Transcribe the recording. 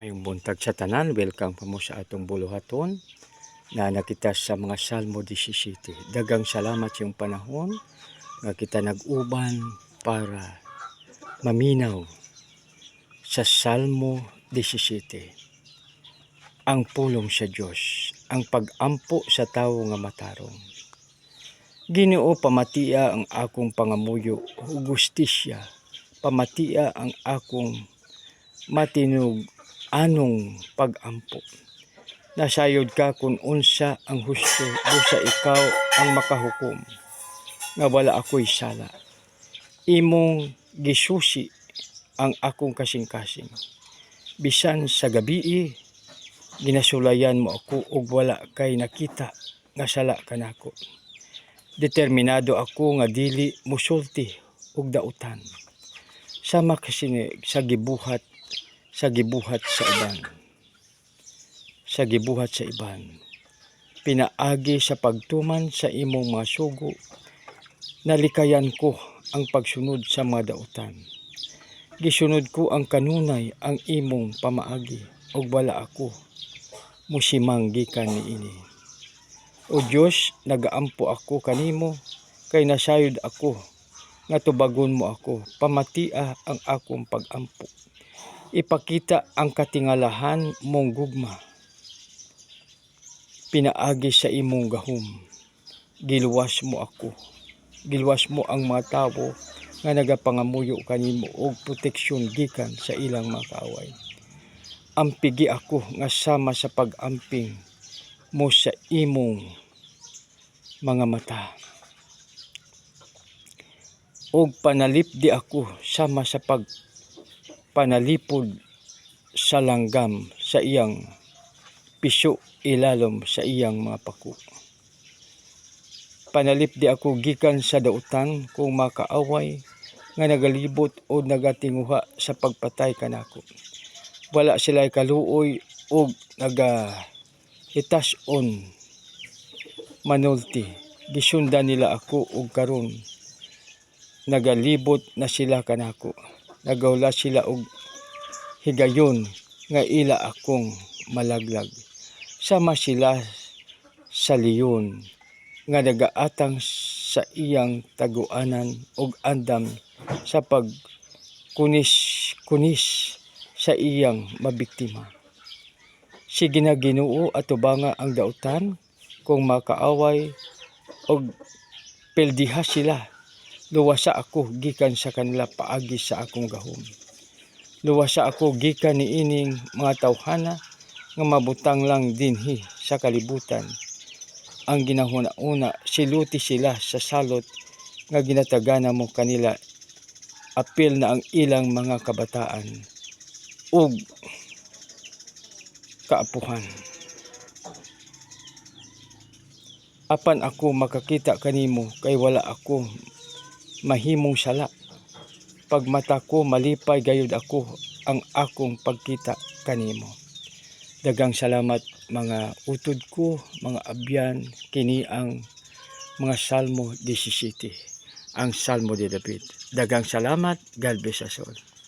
Ayong buntag sa tanan, welcome pa mo sa atong buluhaton na nakita sa mga Salmo 17. Dagang salamat yung panahon nga kita nag-uban para maminaw sa Salmo 17. Ang pulong sa Dios, ang pag-ampo sa tawo nga matarong. Ginoo, pamatia ang akong pangamuyo, hugustisya, pamatia ang akong matinog anong pag-ampo. Nasayod ka kung unsa ang husto, busa ikaw ang makahukom, nga wala ako'y sala. Imong gisusi ang akong kasing-kasing. Bisan sa gabii, ginasulayan mo ako ug wala kay nakita nga sala kanako. Determinado ako nga dili musulti ug dautan. Sama kasi sa gibuhat sa iban. Sa gibuhat sa iban. Pinaagi sa pagtuman sa imong mga sugo, nalikayan ko ang pagsunod sa mga dautan. Gisunod ko ang kanunay ang imong pamaagi, ug wala ako musimang gikan niini. O Dios, nagaampo ako kanimo, kay nasayod ako nga tubagon mo ako, pamatia ang akong pag-ampo. Ipakita ang katingalahan mong gugma. Pinaagi sa imong gahom. Giluwas mo ako. Giluwas mo ang mga tawo nga nagapangamuyo kanimo og proteksyon gikan sa ilang mga kaaway. Ampigi ako nga sama sa pag-amping mo sa imong mga mata. Og panalipdi ako sama sa panalipod sa langgam sa iyang piso ilalom sa iyang mga pako. Panalipdi ako gikan sa dautan kung makaaway nga nagalibot o nagatinguha sa pagpatay kanako. Wala sila'y kaluoy o nagahitason manulti. Gisundan nila ako og karon nagalibot na sila kanako. Nagawla sila og higayon nga ila akong malaglag. Sama sila sa leon nga nagaatang sa iyang taguanan og andam sa pagkunis-kunis sa iyang mabiktima. Sige na Ginoo, atubanga ang dautan kung makaaway og peldiha sila. Luwasa ako gikan sa kanila paagi sa akong gahom. Luwasa ako gikan niining mga tawhana nga mabutang lang dinhi sa kalibutan. Ang ginahuna-una, siluti sila sa salot nga ginatagana mo kanila. Apil na ang ilang mga kabataan ug kaapuhan. Apan ako makakita kanimo kay wala ako mahimong sala. Pag mata ko malipay gayud ako ang akong pagkita kanimo. Dagang salamat mga utod ko, mga abyan, kini ang mga Salmo 17, ang Salmo de David. Dagang salamat, God bless us all.